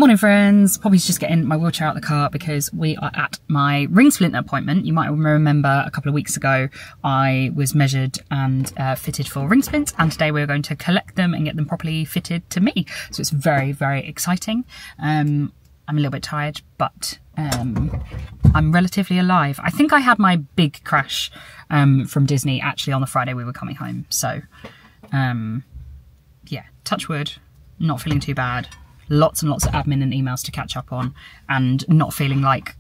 Morning friends, Poppy's just getting my wheelchair out of the car because we are at my ring splint appointment. You might remember a couple of weeks ago I was measured and fitted for ring splints, and today we're going to collect them and get them properly fitted to me. So it's very, very exciting. I'm a little bit tired, but I'm relatively alive. I think I had my big crash from Disney actually on the Friday we were coming home. So yeah, touch wood, not feeling too bad. Lots and lots of admin and emails to catch up on, and not feeling like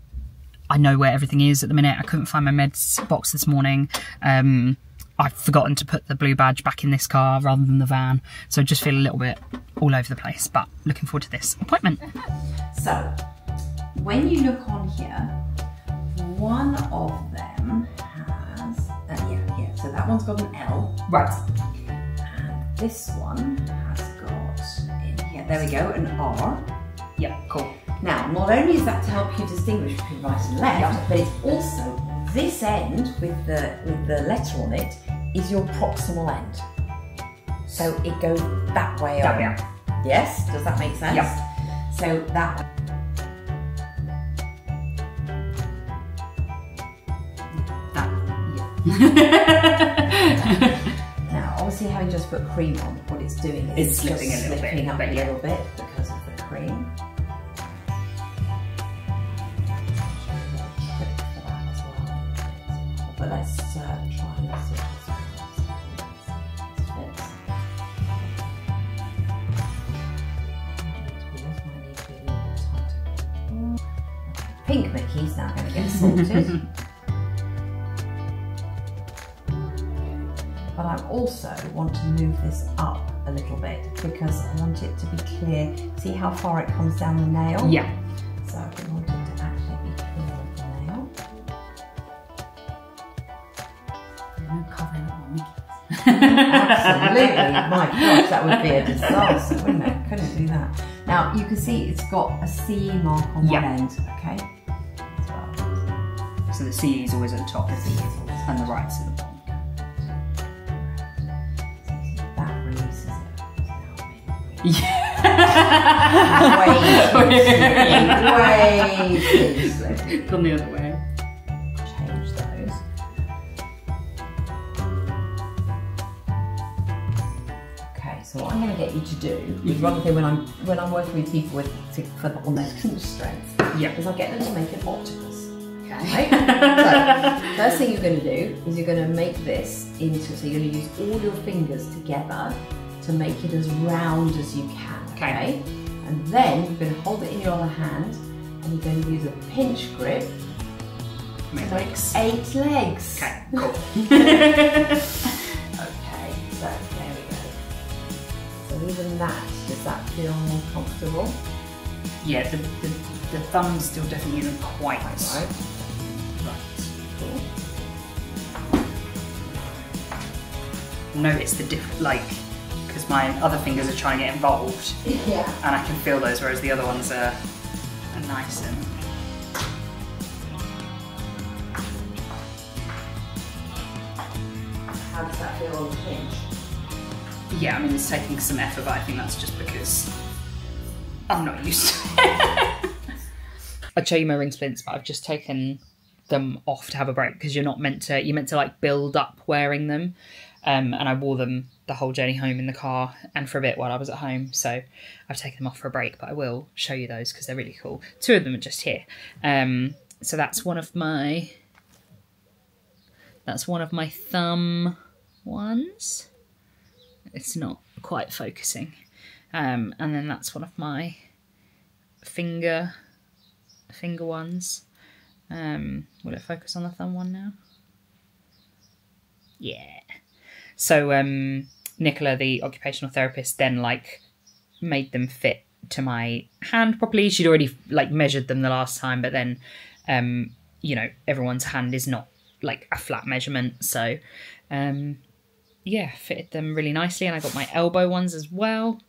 I know where everything is at the minute. I couldn't find my meds box this morning. I've forgotten to put the blue badge back in this car rather than the van. So just feel a little bit all over the place, but looking forward to this appointment. So when you look on here, one of them has, so that one's got an L. Right. And this one has got, there we go, an R. Yeah, cool. Now, not only is that to help you distinguish between right and left, but it's also this end with the letter on it is your proximal end. So it goes that way on. Yeah. Yes? Does that make sense? Yep. So that. Now, obviously, having just put cream on, what it's doing is it's slipping a little bit, up a little bit because of the cream. But let's try and see this fits. Pink Mickey's now going to get sorted. But I also want to move this up a little bit because I want it to be clear. See how far it comes down the nail? Yeah. So I want it to actually be clear of the nail. No covering up on Mickey's. Absolutely. My gosh, that would be a disaster, wouldn't it? Couldn't do that. Now you can see it's got a CE mark on one end, okay? As well. So the CE is always at the top, The CE is always and the right's at the bottom. Way too slippery. Gone the other way. Change those. Okay, so what I'm going to get you to do is one thing when I'm working with people on their pinch strength, is I get them to make an octopus. Okay. So first thing you're going to do is you're going to make this into, so you're going to use all your fingers together to make it as round as you can. Okay. And then you're going to hold it in your other hand and you're going to use a pinch grip. Make legs. 8 legs. Okay, cool. Okay, so there we go. So even that, does that feel more comfortable? Yeah, the thumb's still definitely isn't quite right. Cool. Notice the because my other fingers are trying to get involved. Yeah. And I can feel those, whereas the other ones are nice and... How does that feel on the pinch? Yeah, I mean it's taking some effort, but I think that's just because I'm not used to it. I'd show you my ring splints, but I've just taken them off to have a break because you're meant to like build up wearing them. And I wore them the whole journey home in the car and for a bit while I was at home. So I've taken them off for a break, but I will show you those because they're really cool. 2 of them are just here. So that's one of my thumb ones. It's not quite focusing. And then that's one of my finger ones. Will it focus on the thumb one now? Yeah. So Nicola, the occupational therapist, then made them fit to my hand properly. She'd already measured them the last time, but then you know, everyone's hand is not like a flat measurement. So yeah, fitted them really nicely, and I got my elbow ones as well.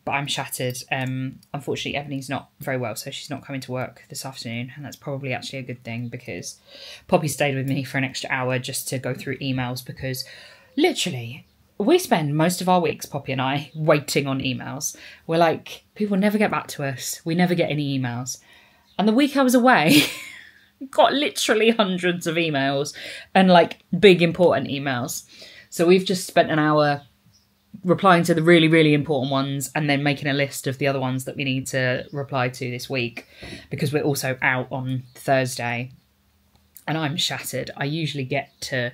But I'm shattered. Unfortunately, Ebony's not very well, so she's not coming to work this afternoon, and that's probably actually a good thing because Poppy stayed with me for an extra hour just to go through emails because literally we spend most of our weeks, Poppy and I, waiting on emails. We're like, people never get back to us. We never get any emails. And the week I was away, got literally hundreds of emails and like big important emails. So we've just spent an hour replying to the really, really important ones and then making a list of the other ones that we need to reply to this week, because we're also out on Thursday and I'm shattered. I usually get to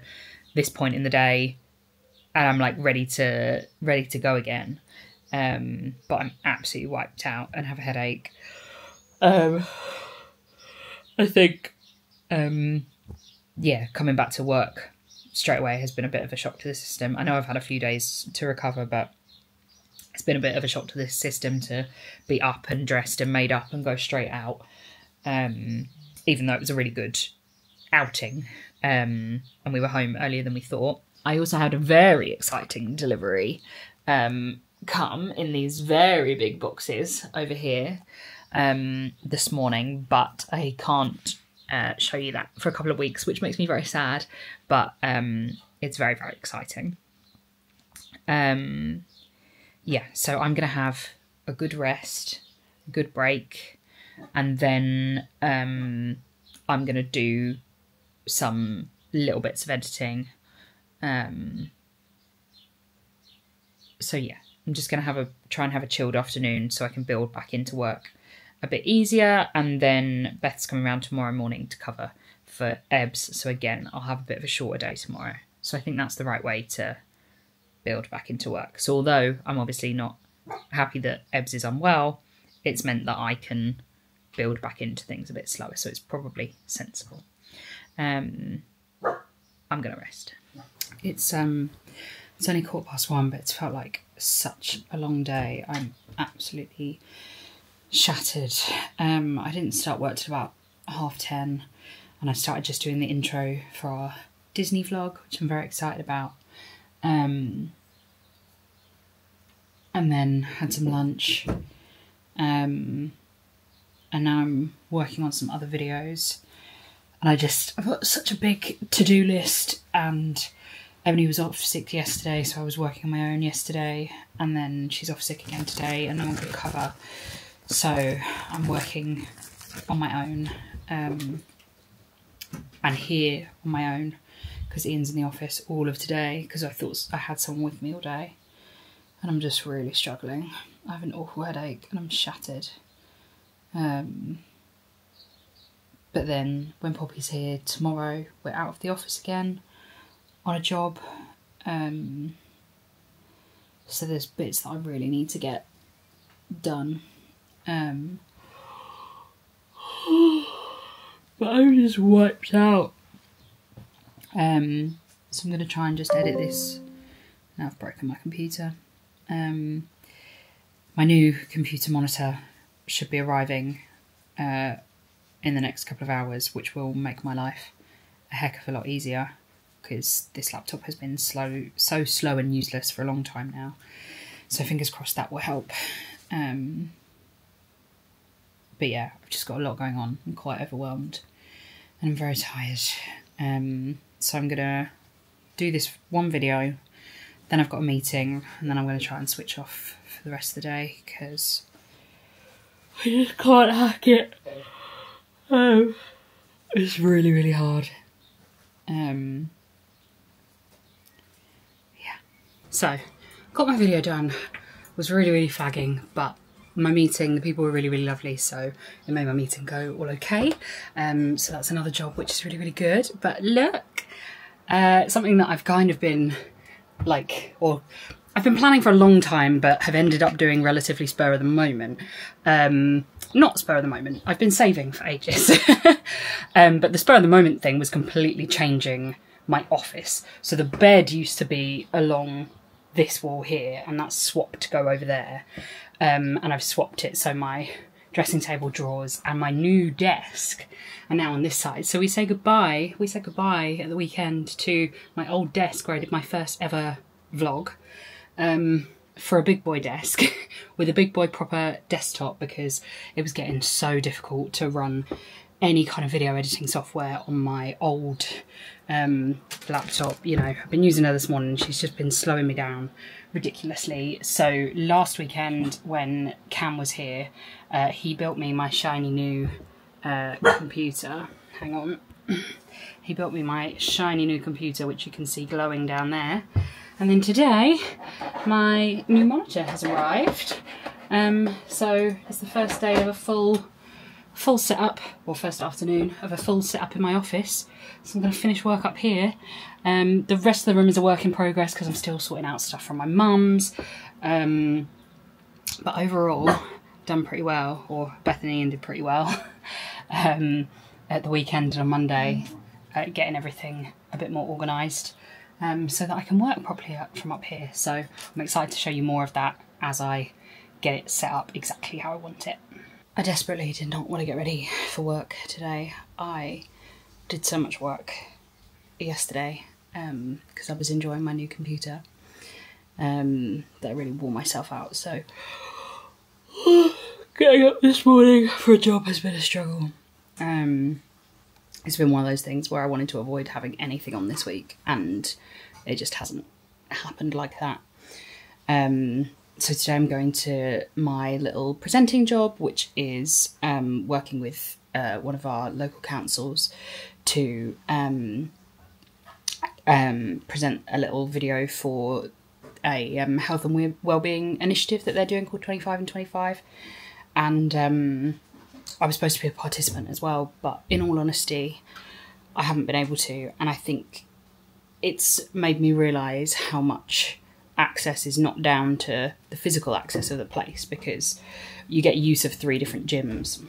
this point in the day and I'm like ready to go again. But I'm absolutely wiped out and have a headache. I think, yeah, coming back to work straight away has been a bit of a shock to the system. I know I've had a few days to recover, but it's been a bit of a shock to the system to be up and dressed and made up and go straight out. Even though it was a really good outing, and we were home earlier than we thought. I also had a very exciting delivery come in these very big boxes over here this morning, but I can't show you that for a couple of weeks, which makes me very sad, but it's very, very exciting. Yeah, so I'm going to have a good rest, a good break, and then I'm going to do some little bits of editing. So yeah, I'm just going to try and have a chilled afternoon so I can build back into work a bit easier, and then Beth's coming around tomorrow morning to cover for Ebbs, so again I'll have a bit of a shorter day tomorrow. So I think that's the right way to build back into work. So although I'm obviously not happy that Ebbs is unwell, it's meant that I can build back into things a bit slower, so it's probably sensible. I'm gonna rest. It's only 1:15, but it's felt like such a long day. I'm absolutely shattered. I didn't start work till about 10:30, and I started just doing the intro for our Disney vlog, which I'm very excited about. And then had some lunch. And now I'm working on some other videos. And I've got such a big to-do list, and Emily was off sick yesterday, so I was working on my own yesterday, and then she's off sick again today and no one could cover. So I'm working on my own, and here on my own, because Ian's in the office all of today, because I thought I had someone with me all day, and I'm just really struggling. I have an awful headache and I'm shattered. But then when Poppy's here tomorrow, we're out of the office again on a job. So there's bits that I really need to get done. But I'm just wiped out. So I'm going to try and just edit this. Now I've broken my computer. My new computer monitor should be arriving in the next couple of hours, which will make my life a heck of a lot easier, because this laptop has been so slow and useless for a long time now. So fingers crossed that will help. But yeah, I've just got a lot going on. I'm quite overwhelmed and I'm very tired. So I'm going to do this one video, then I've got a meeting, and then I'm going to try and switch off for the rest of the day, because I just can't hack it. It's really, really hard. Yeah. So, got my video done. Was really, really flagging, but my meeting, the people were really, really lovely, so it made my meeting go all okay. So that's another job which is really, really good. But look, something that I've kind of been like, or I've been planning for a long time, but have ended up doing relatively spur of the moment. Not spur of the moment, I've been saving for ages. But the spur of the moment thing was completely changing my office. So the bed used to be along this wall here, and that's swapped to go over there. And I've swapped it so my dressing table drawers and my new desk are now on this side. So we say goodbye at the weekend to my old desk where I did my first ever vlog, for a big boy desk with a big boy proper desktop, because it was getting so difficult to run any kind of video editing software on my old laptop. You know, I've been using her this morning and she's just been slowing me down ridiculously. So last weekend when Cam was here, he built me my shiny new computer. Hang on. He built me my shiny new computer, which you can see glowing down there. And then today, my new monitor has arrived. So it's the first day of a full setup, or first afternoon of a full setup in my office. So I'm going to finish work up here. The rest of the room is a work in progress because I'm still sorting out stuff from my mum's. But overall, done pretty well, or Bethany did pretty well at the weekend and on Monday, getting everything a bit more organised so that I can work properly from up here. So I'm excited to show you more of that as I get it set up exactly how I want it. I desperately did not want to get ready for work today. I did so much work yesterday because I was enjoying my new computer that I really wore myself out. So getting up this morning for a job has been a struggle. It's been one of those things where I wanted to avoid having anything on this week and it just hasn't happened like that. So today I'm going to my little presenting job, which is working with one of our local councils to present a little video for a health and wellbeing initiative that they're doing called 25 and 25. And I was supposed to be a participant as well, but in all honesty, I haven't been able to. And I think it's made me realise how much access is not down to the physical access of the place, because you get use of 3 different gyms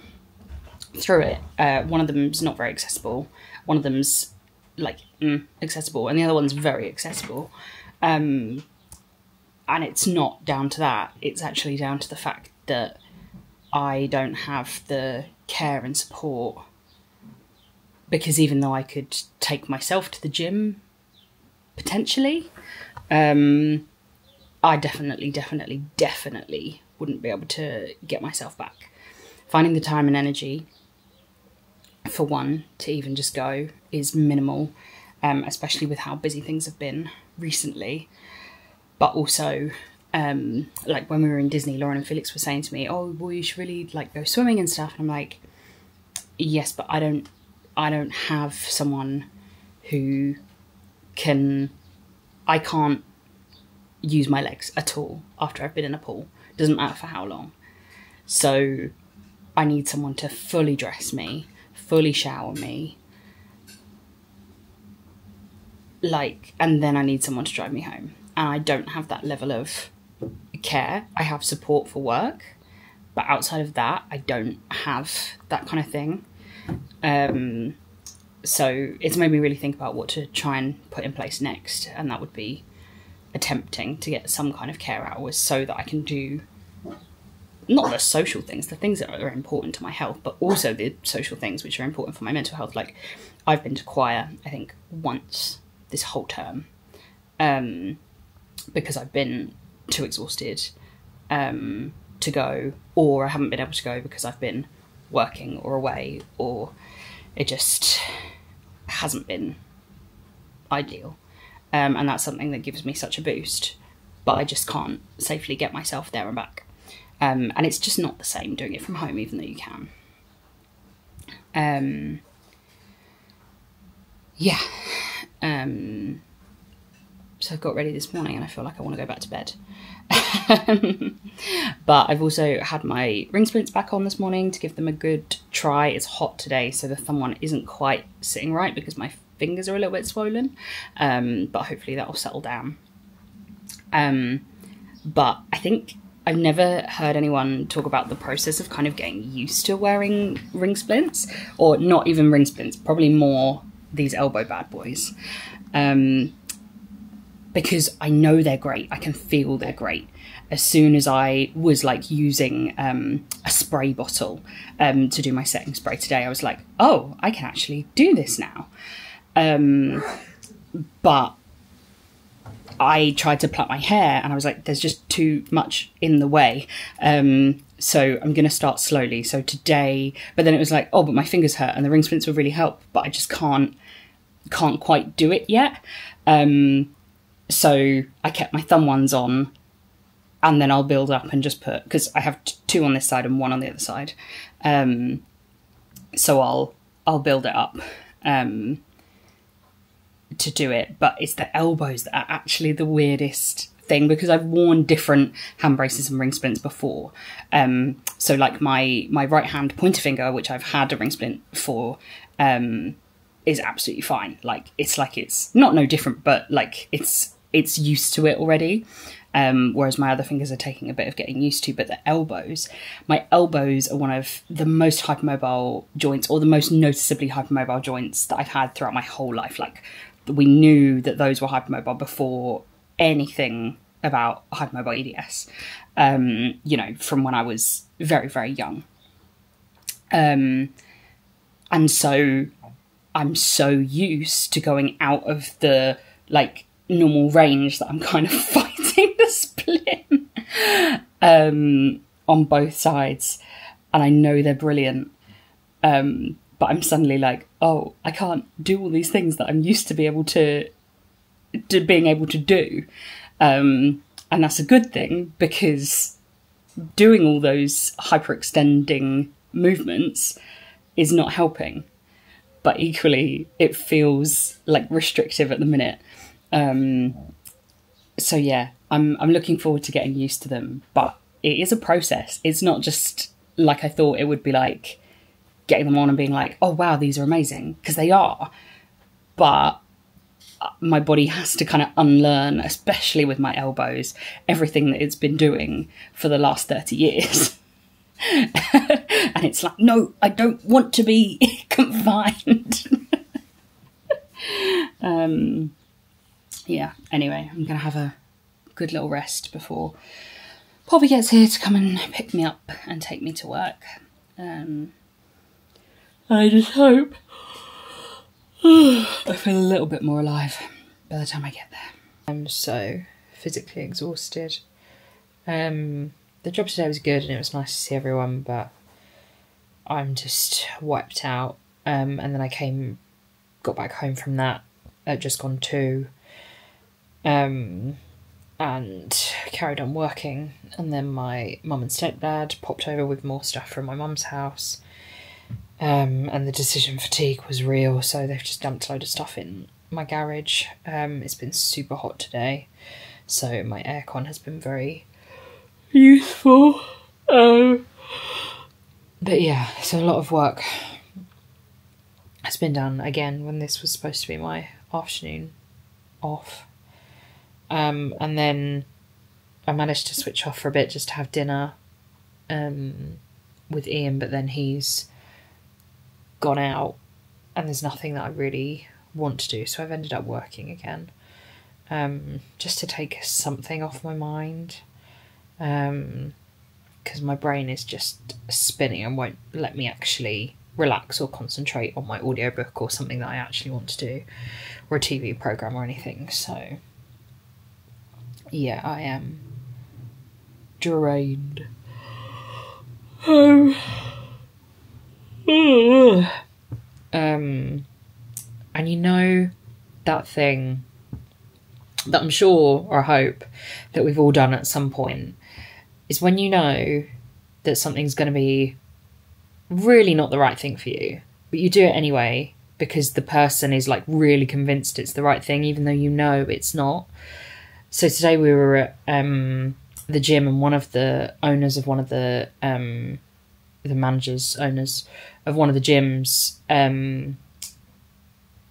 through it. One of them's not very accessible, one of them's like accessible, and the other one's very accessible. And it's not down to that, it's actually down to the fact that I don't have the care and support, because even though I could take myself to the gym potentially, I definitely wouldn't be able to get myself back. Finding the time and energy, for one, to even just go is minimal, especially with how busy things have been recently. But also, like when we were in Disney, Lauren and Felix were saying to me, oh, well, you should really like go swimming and stuff. And I'm like, yes, but I don't have someone who I can't use my legs at all after I've been in a pool. Doesn't matter for how long. So I need someone to fully dress me, fully shower me, and then I need someone to drive me home. And I don't have that level of care. I have support for work, but outside of that, I don't have that kind of thing. So it's made me really think about what to try and put in place next, and that would be attempting to get some kind of care hours so that I can do not the social things, the things that are important to my health, but also the social things which are important for my mental health. Like, I've been to choir, I think, once this whole term, because I've been too exhausted to go, or I haven't been able to go because I've been working or away, or it just hasn't been ideal. And that's something that gives me such a boost, but I just can't safely get myself there and back. And it's just not the same doing it from home, even though you can. Yeah. So I got ready this morning and I feel like I want to go back to bed. But I've also had my ring splints back on this morning to give them a good try. It's hot today, so the thumb one isn't quite sitting right because my fingers are a little bit swollen, but hopefully that will settle down. But I think I've never heard anyone talk about the process of kind of getting used to wearing ring splints, or not even ring splints, probably more these elbow bad boys, because I know they're great. I can feel they're great. As soon as I was like using a spray bottle to do my setting spray today, I was like, oh, I can actually do this now. But I tried to plait my hair and I was like, there's just too much in the way. So I'm going to start slowly. So today, but then it was like, oh, but my fingers hurt and the ring splints will really help, but I just can't quite do it yet. So I kept my thumb ones on, and then I'll build up and just put, because I have 2 on this side and 1 on the other side. So I'll build it up to do it. But it's the elbows that are actually the weirdest thing, because I've worn different hand braces and ring splints before. So like my right hand pointer finger, which I've had a ring splint for, is absolutely fine. Like it's not no different, but like it's used to it already. Whereas my other fingers are taking a bit of getting used to. But my elbows are one of the most hypermobile joints, or the most noticeably hypermobile joints that I've had throughout my whole life. Like, we knew that those were hypermobile before anything about hypermobile EDS, from when I was very, very young. And so I'm so used to going out of the like normal range that I'm kind of fighting the split on both sides, and I know they're brilliant, but I'm suddenly like, oh, I can't do all these things that I'm used to being able to do, and that's a good thing, because doing all those hyperextending movements is not helping, but equally it feels like restrictive at the minute. So yeah, I'm looking forward to getting used to them, but it is a process. It's not just like I thought it would be, like getting them on and being like, oh wow, these are amazing, because they are, but my body has to kind of unlearn, especially with my elbows, everything that it's been doing for the last 30 years. And it's like, no, I don't want to be confined. Yeah, anyway, I'm going to have a good little rest before Poppy gets here to come and pick me up and take me to work. I just hope I feel a little bit more alive by the time I get there. I'm so physically exhausted. The job today was good and it was nice to see everyone, but I'm just wiped out. And then I got back home from that at just gone 2, and carried on working. And then my mum and stepdad popped over with more stuff from my mum's house. And the decision fatigue was real, so they've just dumped a load of stuff in my garage. It's been super hot today, so my aircon has been very useful. But yeah, so a lot of work has been done again when this was supposed to be my afternoon off. And then I managed to switch off for a bit just to have dinner with Ian, but then he's gone out and there's nothing that I really want to do, so I've ended up working again, just to take something off my mind, because my brain is just spinning and won't let me actually relax or concentrate on my audiobook or something that I actually want to do, or a TV programme or anything. So yeah, I am drained. And you know, that thing that I'm sure, or I hope, that we've all done at some point, is when you know that something's going to be really not the right thing for you, but you do it anyway because the person is like really convinced it's the right thing, even though you know it's not. So today we were at the gym, and one of the owners of one of the owners of one of the gyms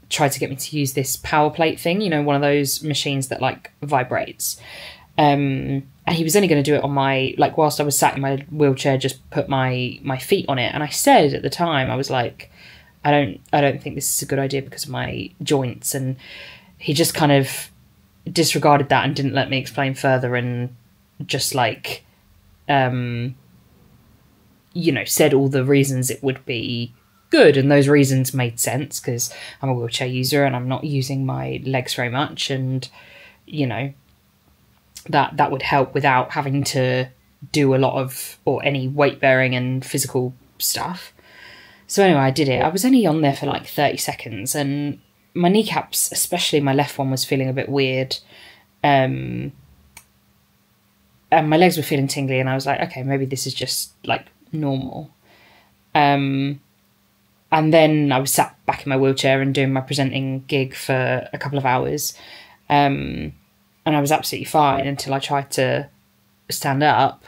tried to get me to use this power plate thing, you know, one of those machines that like vibrates. And he was only going to do it on my, like, whilst I was sat in my wheelchair, just put my feet on it. And I said at the time, I was like, I don't think this is a good idea because of my joints. And he just kind of disregarded that and didn't let me explain further, and just like, you know, said all the reasons it would be good, and those reasons made sense because I'm a wheelchair user and I'm not using my legs very much, and you know, that would help without having to do a lot of, or any weight bearing and physical stuff. So anyway, I did it. I was only on there for like 30 seconds, and my kneecaps, especially my left one, was feeling a bit weird. And my legs were feeling tingly, and I was like, okay, maybe this is just like normal. And then I was sat back in my wheelchair and doing my presenting gig for a couple of hours. And I was absolutely fine until I tried to stand up.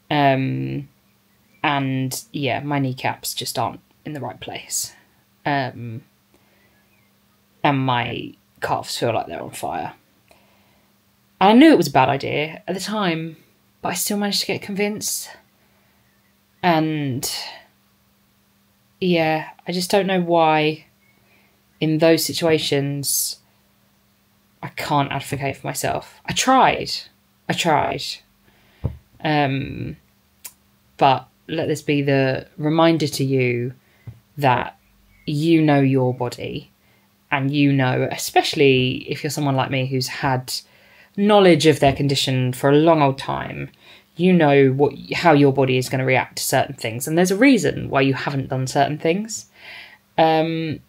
And yeah, my kneecaps just aren't in the right place. And my calves feel like they're on fire. I knew it was a bad idea at the time, but I still managed to get convinced. And yeah, I just don't know why in those situations I can't advocate for myself. I tried. But let this be the reminder to you that you know your body, and you know, especially if you're someone like me who's had knowledge of their condition for a long old time, you know how your body is going to react to certain things, and there's a reason why you haven't done certain things. And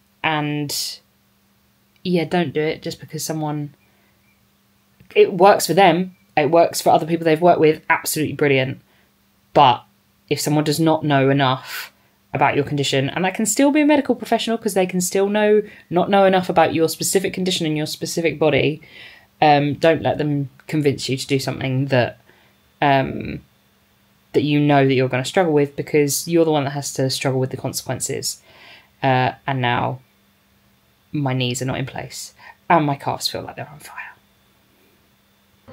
yeah, don't do it just because it works for them, it works for other people they've worked with, absolutely brilliant. But if someone does not know enough about your condition, and that can still be a medical professional because they can still not know enough about your specific condition and your specific body, don't let them convince you to do something that you know that you're going to struggle with, because you're the one that has to struggle with the consequences. And now my knees are not in place and my calves feel like they're on fire.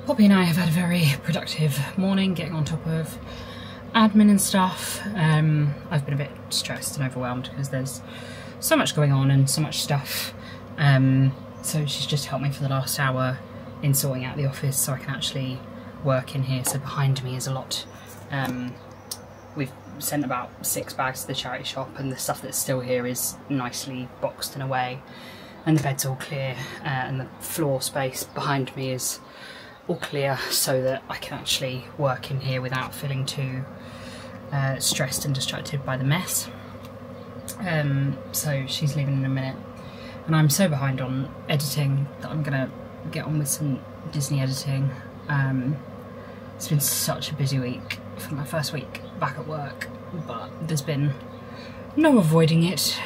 Poppy and I have had a very productive morning, getting on top of admin and stuff. I've been a bit stressed and overwhelmed because there's so much going on and so much stuff. So she's just helped me for the last hour in sorting out the office so I can actually work in here. So behind me is a lot. We've sent about 6 bags to the charity shop, and the stuff that's still here is nicely boxed and away, and the bed's all clear, and the floor space behind me is all clear so that I can actually work in here without feeling too stressed and distracted by the mess. So she's leaving in a minute, and I'm so behind on editing that I'm gonna get on with some Disney editing. It's been such a busy week for my first week back at work, but there's been no avoiding it.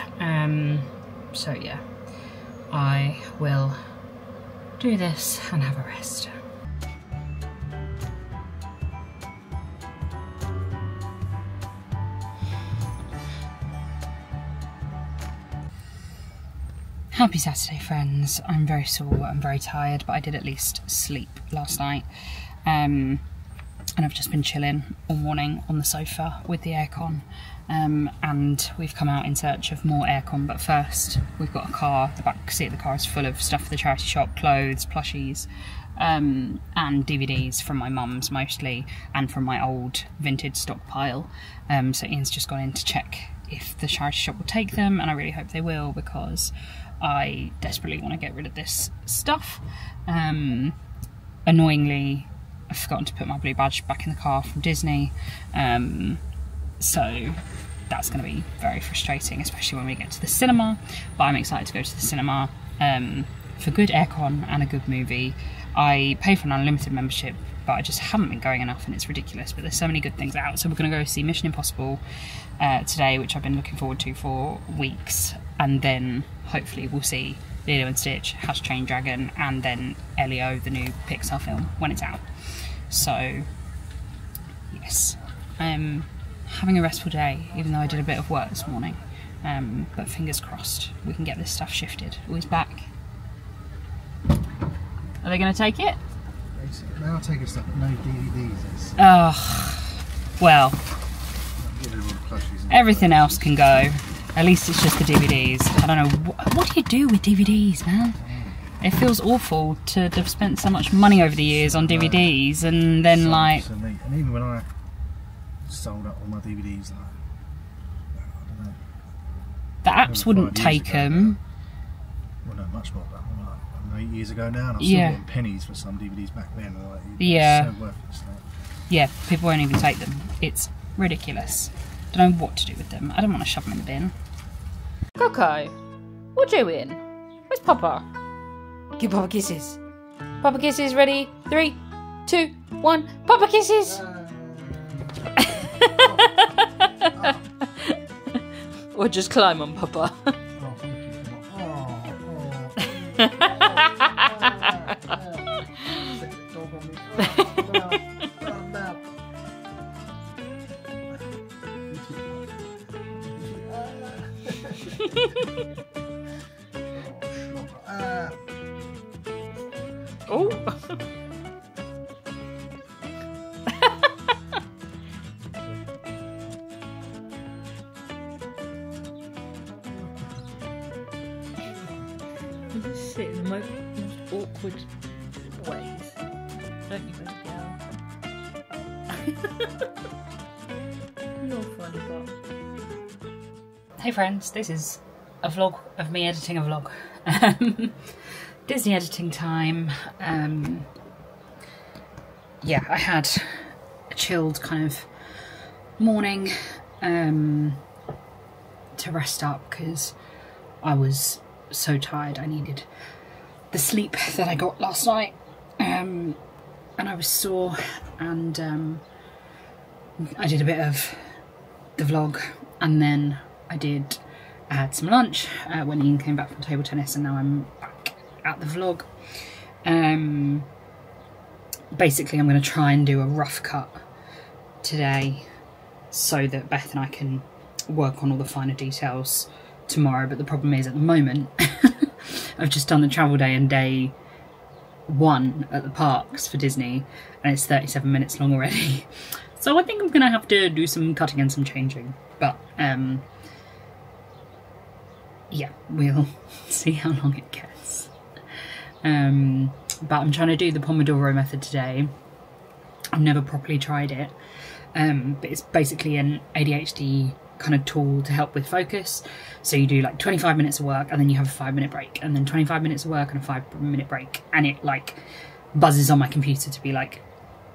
So yeah, I will do this and have a rest. Happy Saturday, friends. I'm very sore, I'm very tired, but I did at least sleep last night. And I've just been chilling all morning on the sofa with the aircon. And we've come out in search of more aircon, but first we've got a car. The back seat of the car is full of stuff for the charity shop, clothes, plushies, and DVDs from my mum's mostly, and from my old vintage stockpile. So Ian's just gone in to check if the charity shop will take them, and I really hope they will, because I desperately want to get rid of this stuff. Annoyingly, I've forgotten to put my blue badge back in the car from Disney, so that's going to be very frustrating, especially when we get to the cinema. But I'm excited to go to the cinema for good aircon and a good movie. I pay for an unlimited membership, but I just haven't been going enough, and it's ridiculous. But there's so many good things out, so we're going to go see Mission Impossible today, which I've been looking forward to for weeks, and then hopefully we'll see Lilo and Stitch, How to Train Your Dragon, and then Elio, the new Pixar film, when it's out. So yes, I'm having a restful day, even though I did a bit of work this morning, but fingers crossed we can get this stuff shifted. Oh, he's back. Are they going to take it? They are taking stuff, but no DVDs. Oh, well, everything else can go. At least it's just the DVDs. I don't know, what do you do with DVDs, man? It feels awful to have spent so much money over the years on DVDs, and then like... And even when I sold up all my DVDs, like, I don't know. The apps wouldn't take them. Well, no, much more. Like 8 years ago now, and I was still getting pennies for some DVDs back then. Like, yeah. So worthless. Like. Yeah, people won't even take them. It's ridiculous. Don't know what to do with them. I don't want to shove them in the bin. Coco, what you doing? Where's Papa? Give Papa kisses. Papa kisses, ready? 3, 2, 1. Papa kisses! Or just climb on Papa. Oh. You just sit in the most awkward ways, don't you, baby girl? You're funny, but... Hey friends, this is a vlog of me editing a vlog. Disney editing time. Yeah, I had a chilled kind of morning to rest up because I was so tired. I needed the sleep that I got last night, and I was sore, and I did a bit of the vlog, and then I had some lunch when Ian came back from table tennis, and now I'm back at the vlog. Basically I'm going to try and do a rough cut today so that Beth and I can work on all the finer details tomorrow, but the problem is at the moment I've just done the travel day and day 1 at the parks for Disney, and it's 37 minutes long already, so I think I'm going to have to do some cutting and some changing, but yeah, we'll see how long it gets. But I'm trying to do the Pomodoro method today. I've never properly tried it, but it's basically an ADHD kind of tool to help with focus. So you do like 25 minutes of work and then you have a 5-minute break, and then 25 minutes of work and a 5-minute break, and it like buzzes on my computer to be like,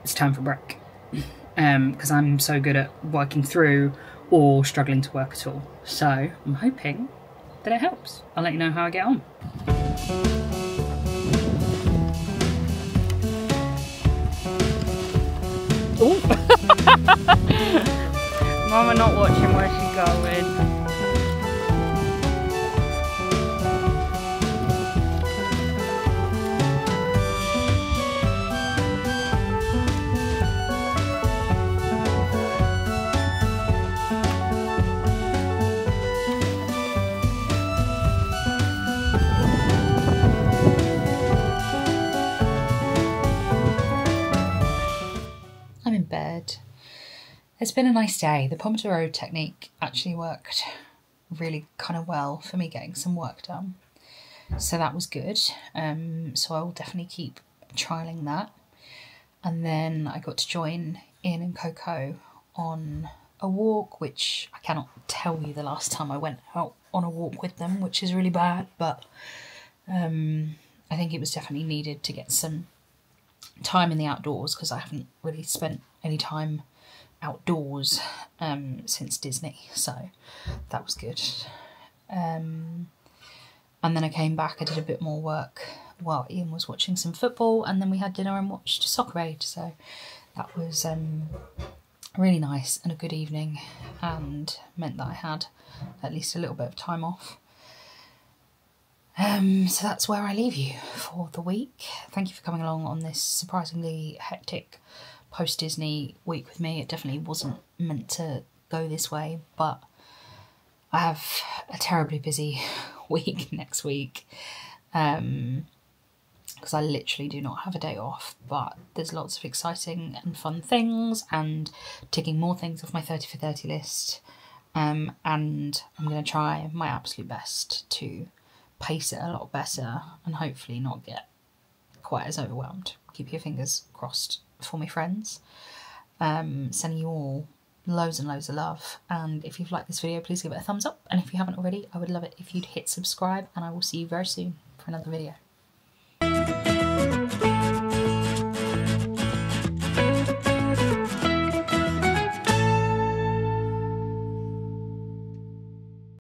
it's time for a break. Because I'm so good at working through or struggling to work at all. So I'm hoping that it helps. I'll let you know how I get on. Ooh. Mama not watching where she's going. I'm in bed. It's been a nice day. The Pomodoro technique actually worked really kind of well for me getting some work done. So that was good. So I will definitely keep trialling that. And then I got to join Ian and Coco on a walk, which I cannot tell you the last time I went out on a walk with them, which is really bad, but I think it was definitely needed to get some time in the outdoors, because I haven't really spent any time outdoors since Disney, so that was good. And then I came back, I did a bit more work while Ian was watching some football, and then we had dinner and watched Soccer Aid, so that was really nice and a good evening, and meant that I had at least a little bit of time off. So that's where I leave you for the week. Thank you for coming along on this surprisingly hectic post-Disney week with me. It definitely wasn't meant to go this way, but I have a terribly busy week next week, because I literally do not have a day off, but there's lots of exciting and fun things and ticking more things off my 30 for 30 list, and I'm going to try my absolute best to pace it a lot better and hopefully not get quite as overwhelmed. Keep your fingers crossed for me, friends. Sending you all loads and loads of love, and if you've liked this video, please give it a thumbs up, and if you haven't already, I would love it if you'd hit subscribe, and I will see you very soon for another video.